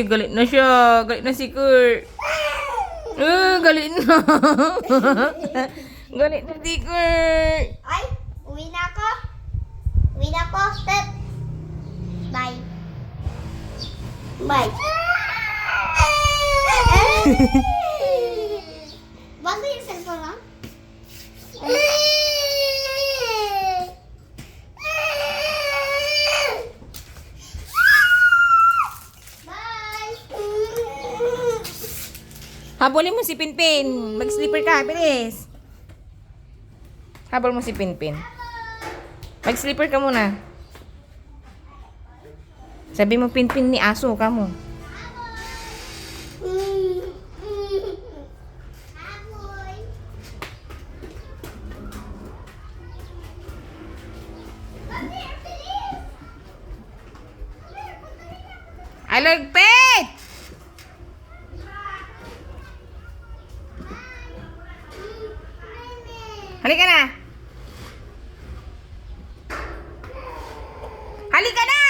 galit na siya. Galit na si Kurt. Galit na. Galit na si Kurt. Ay, uwi na ako. Uwi na ako. Step. Bye. Bye. Bago yung cellphone mo? Bye. Habulin mo si Pinpin. Mag-slipper ka, bilis. Habol mo si Pinpin. Mag-slipper ka muna. Sabi mo Pinpin ni aso ka mo. Aboy. Alagpit! Halika na! Halika na!